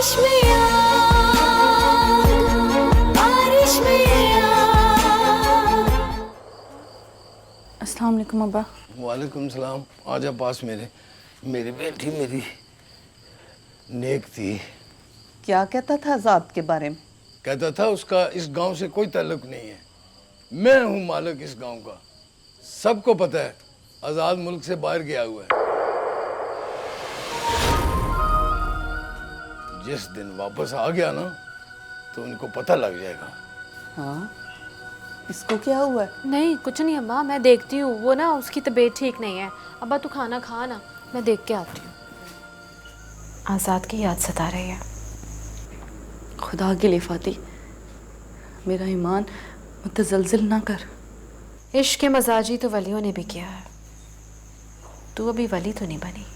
बारिश में याद, बारिश में याद। अस्सलाम वालेकुम अब्बा। वालेकुम सलाम। आजा पास मेरे। मेरी बेटी मेरी नेक थी। क्या कहता था आजाद के बारे में? कहता था उसका इस गांव से कोई ताल्लुक नहीं है, मैं हूं मालिक इस गांव का। सबको पता है आजाद मुल्क से बाहर गया हुआ है। जिस दिन वापस आ गया ना तो उनको पता लग जाएगा। हाँ, इसको क्या हुआ है? नहीं कुछ नहीं अम्मा, मैं देखती हूँ। वो ना उसकी तबीयत ठीक नहीं है। अब्बा तू खाना खा ना, मैं देख के आती हूँ। आज़ाद की याद सता रही है। खुदा के लिए फाती, मेरा ईमान मुतज़लज़िल ना कर। इश्क के मजाजी तो वलियों ने भी किया है, तू अभी वली तो नहीं बनी।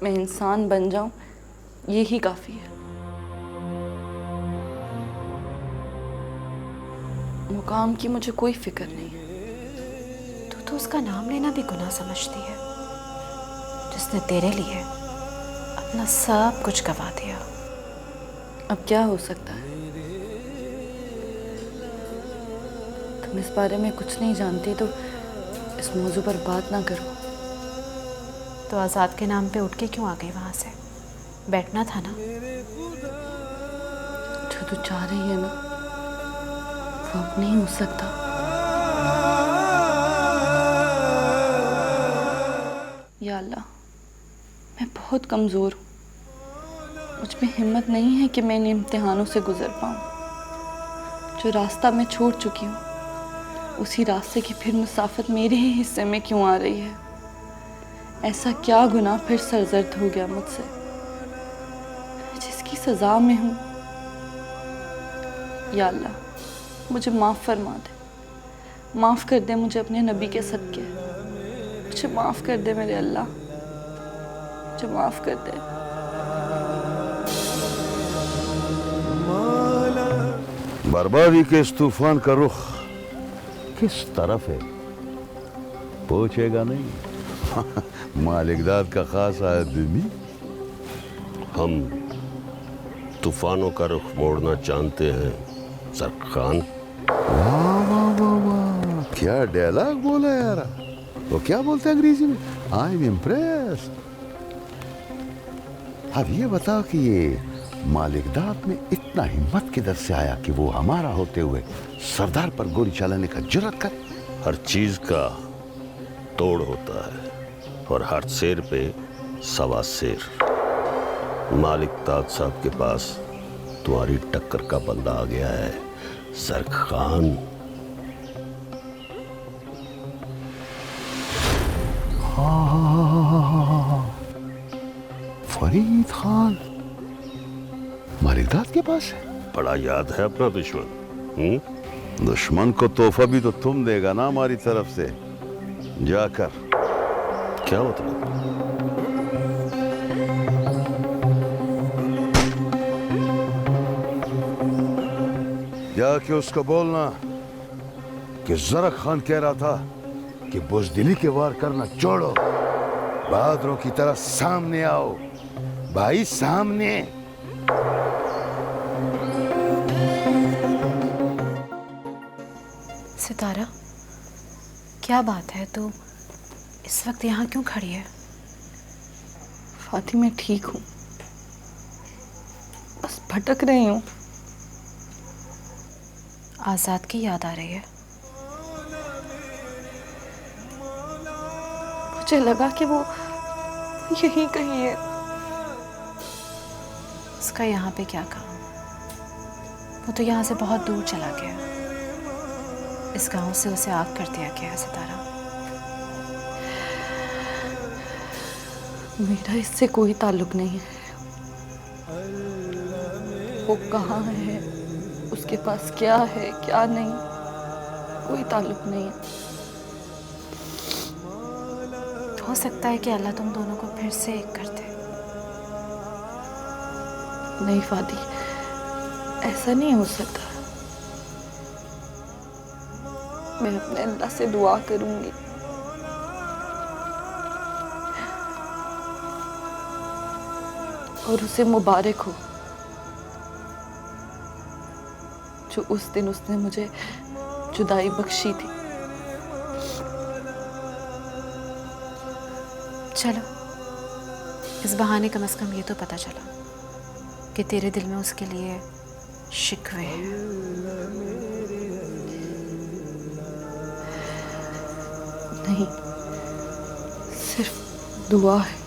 मैं इंसान बन जाऊं यही काफ़ी है। मुकाम की मुझे कोई फिक्र नहीं है। तू तो उसका नाम लेना भी गुनाह समझती है, जिसने तेरे लिए अपना सब कुछ गवा दिया। अब क्या हो सकता है? तुम इस बारे में कुछ नहीं जानती तो इस मौजू पर बात ना करो। तो आज़ाद के नाम पे उठ के क्यों आ गई वहाँ से? बैठना था ना। जो तू चाह रही है ना वो अब नहीं हो सकता। या अल्लाह, मैं बहुत कमज़ोर हूँ। मुझ में हिम्मत नहीं है कि मैं इन इम्तिहानों से गुजर पाऊँ। जो रास्ता मैं छोड़ चुकी हूँ उसी रास्ते की फिर मुसाफत मेरे ही हिस्से में क्यों आ रही है? ऐसा क्या गुनाह फिर सरजर्द हो गया मुझसे जिसकी सज़ा में हूँ? या अल्लाह, मुझे माफ़ फरमा दे। माफ़ कर दे मुझे अपने नबी के सदके। मुझे माफ़ कर दे मेरे अल्लाह, मुझे माफ़ कर दे। बर्बादी के इस तूफान का रुख किस तरफ है पूछेगा नहीं। मालिकदाद का खास आदमी। हम तूफानों का रुख मोड़ना जानते हैं सरखान। वाह वाह वाह वाह, क्या डायलॉग बोला यार। वो क्या बोलते हैं अंग्रेजी में? I am impressed. अब ये बताओ कि ये मालिकदाद में इतना हिम्मत किधर से आया कि वो हमारा होते हुए सरदार पर गोली चलाने का जुर्रत करे? हर चीज का तोड़ होता है और हर शेर पे सवा शेर। मालिकदाद साहब के पास तुम्हारी टक्कर का बंदा आ गया है सरखान। फरीद खान मालिकदाद के पास है? बड़ा याद है अपना दुश्मन। दुश्मन को तोहफा भी तो तुम देगा ना हमारी तरफ से। जाकर। क्या मतलब? जाके उसको बोलना कि जरक खान कह रहा था कि बुजदिली के वार करना छोड़ो, बहादुरों की तरह सामने आओ। भाई सामने। सितारा, क्या बात है? तू इस वक्त यहाँ क्यों खड़ी है? फाती, मैं ठीक हूँ, बस भटक रही हूँ। आज़ाद की याद आ रही है। मुझे लगा कि वो यहीं कहीं है। उसका यहाँ पे क्या काम? वो तो यहाँ से बहुत दूर चला गया। इस गांव से उसे आग कर दिया गया है सितारा। मेरा इससे कोई ताल्लुक नहीं है। वो कहाँ है, उसके पास क्या है क्या नहीं, कोई ताल्लुक नहीं है। हो सकता है कि अल्लाह तुम दोनों को फिर से एक कर दे। नहीं फादी, ऐसा नहीं हो सकता। मैं अपने अल्लाह से दुआ करूंगी। और उसे मुबारक हो जो उस दिन उसने मुझे जुदाई बख्शी थी। चलो, इस बहाने कम से कम ये तो पता चला कि तेरे दिल में उसके लिए शिकवे हैं। नहीं, सिर्फ दुआ है।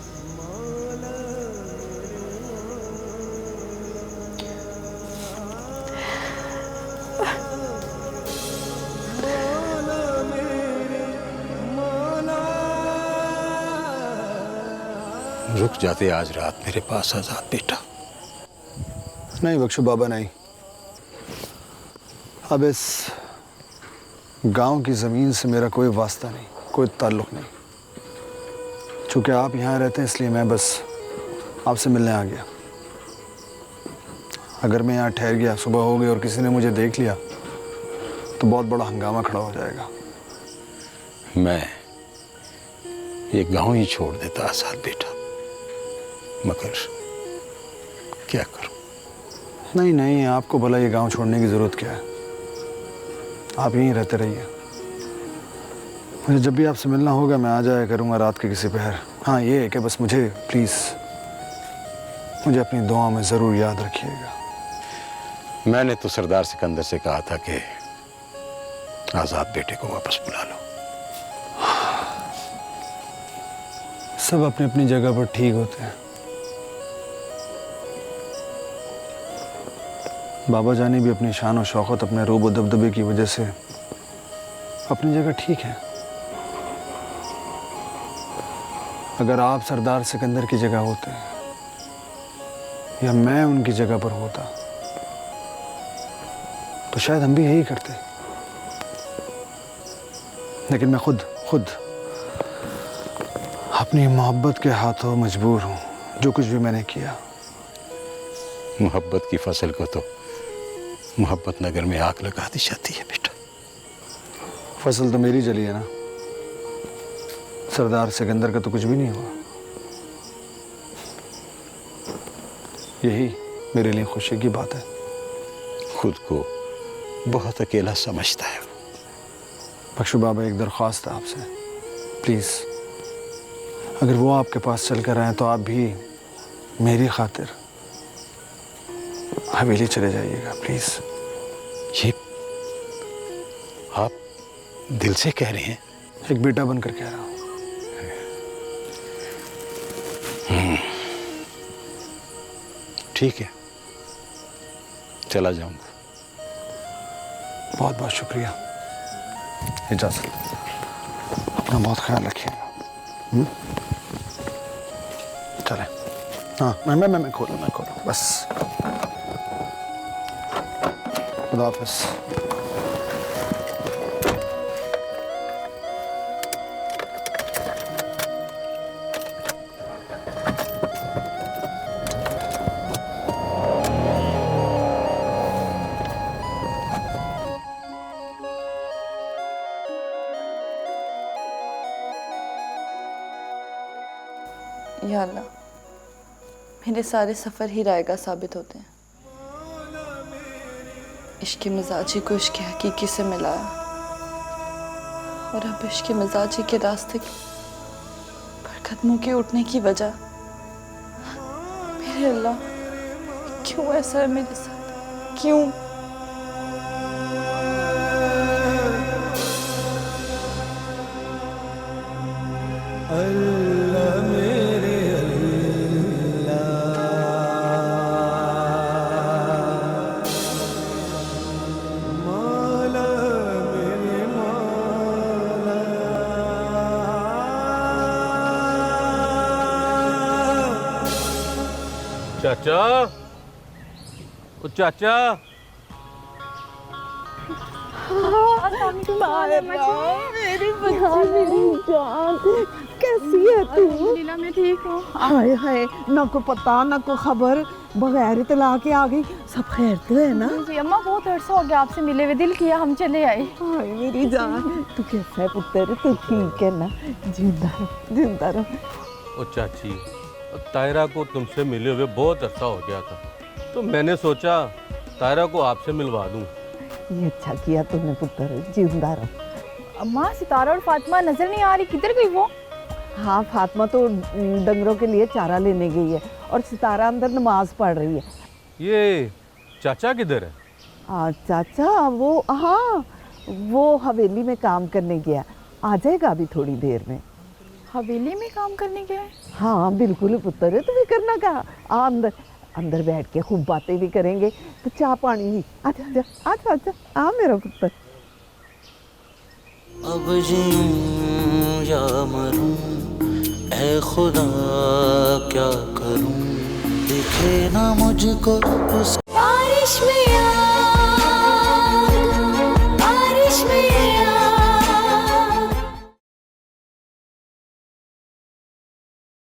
रुक जाते आज रात मेरे पास आजाद बेटा। नहीं बख्शू बाबा, नहीं। अब इस गांव की ज़मीन से मेरा कोई वास्ता नहीं, कोई ताल्लुक़ नहीं। चूँकि आप यहाँ रहते हैं इसलिए मैं बस आपसे मिलने आ गया। अगर मैं यहाँ ठहर गया, सुबह हो गई और किसी ने मुझे देख लिया तो बहुत बड़ा हंगामा खड़ा हो जाएगा। मैं ये गांव ही छोड़ देता आजाद बेटा, मगर क्या करूं? नहीं नहीं, आपको भला ये गांव छोड़ने की ज़रूरत क्या है? आप यहीं रहते रहिए। मुझे जब भी आपसे मिलना होगा मैं आ जाया करूँगा रात के किसी पहर। हाँ, ये है कि बस मुझे प्लीज़ मुझे अपनी दुआओं में ज़रूर याद रखिएगा। मैंने तो सरदार सिकंदर से कहा था कि आजाद बेटे को वापस बुला लो। सब अपनी अपनी जगह पर ठीक होते हैं। बाबा जानी भी अपनी शान और शौकत, अपने रूब और दबदबे की वजह से अपनी जगह ठीक है। अगर आप सरदार सिकंदर की जगह होते या मैं उनकी जगह पर होता तो शायद हम भी यही करते। लेकिन मैं खुद अपनी मोहब्बत के हाथों मजबूर हूँ। जो कुछ भी मैंने किया, मोहब्बत की फसल को तो मोहब्बत नगर में आग लगा दी जाती है बेटा। फसल तो मेरी जली है ना, सरदार सिकंदर का तो कुछ भी नहीं हुआ। यही मेरे लिए खुशी की बात है। खुद को बहुत अकेला समझता है। बख्शू बाबा, एक दरख्वास्त है आपसे, प्लीज़ अगर वो आपके पास चल कर आए तो आप भी मेरी खातिर हवेली चले जाइएगा प्लीज़। ये आप दिल से कह रहे हैं? एक बेटा बनकर कह रहा हूँ। ठीक है, चला जाऊंगा। बहुत बहुत शुक्रिया। इजाज़त। अपना बहुत ख्याल रखिएगा। चले। हाँ, मैं खोलूँ बस। खुदा हाफ़िज़। या अल्लाह, मेरे सारे सफ़र ही रायगा साबित होते हैं। इश्क़ मिजाजी को इश्क़ हकीकी से मिलाया और अब इश्क़ मिजाजी के रास्ते पर कदमों के उठने की वजह। मेरे अल्लाह, क्यों ऐसा है मेरे साथ? क्यों? चाचा, ओ चाचा, कैसी है तू? लीला, मैं ठीक हूँ। हाय हाय, ना को पता ना को खबर, बगैर इतला के आ गई। सब खैर तो है ना? जी अम्मा, बहुत अरसा हो गया आपसे मिले हुए, दिल किया हम चले आए। हाय मेरी जान, तू कैसा है पुत्र? तू ठीक है ना? जिंदा रहो, जिंदा रहो। ओ चाची, तायरा को तुमसे मिले हुए बहुत अरसा हो गया था, तो मैंने सोचा तायरा को आपसे मिलवा दूं। ये अच्छा किया तुमने पुत्र, जिंदा रहो। अम्मा सितारा और फातिमा नजर नहीं आ रही, किधर गई वो? हाँ, फातिमा तो डंगरों के लिए चारा लेने गई है और सितारा अंदर नमाज पढ़ रही है। ये चाचा किधर है? चाचा वो, हाँ वो हवेली में काम करने गया, आ जाएगा अभी थोड़ी देर में। हवेली में काम करने गया है? हाँ बिल्कुल पुत्र, तुम्हें करना कहा। आ अंदर, अंदर बैठ के खूब बातें भी करेंगे, तो चाय पानी भी। आजा आजा आजा आजा, आ मेरा पुत्र। अब जीऊं या मरूं, ऐ खुदा क्या करूं, दिखे ना मुझको उस बारिश में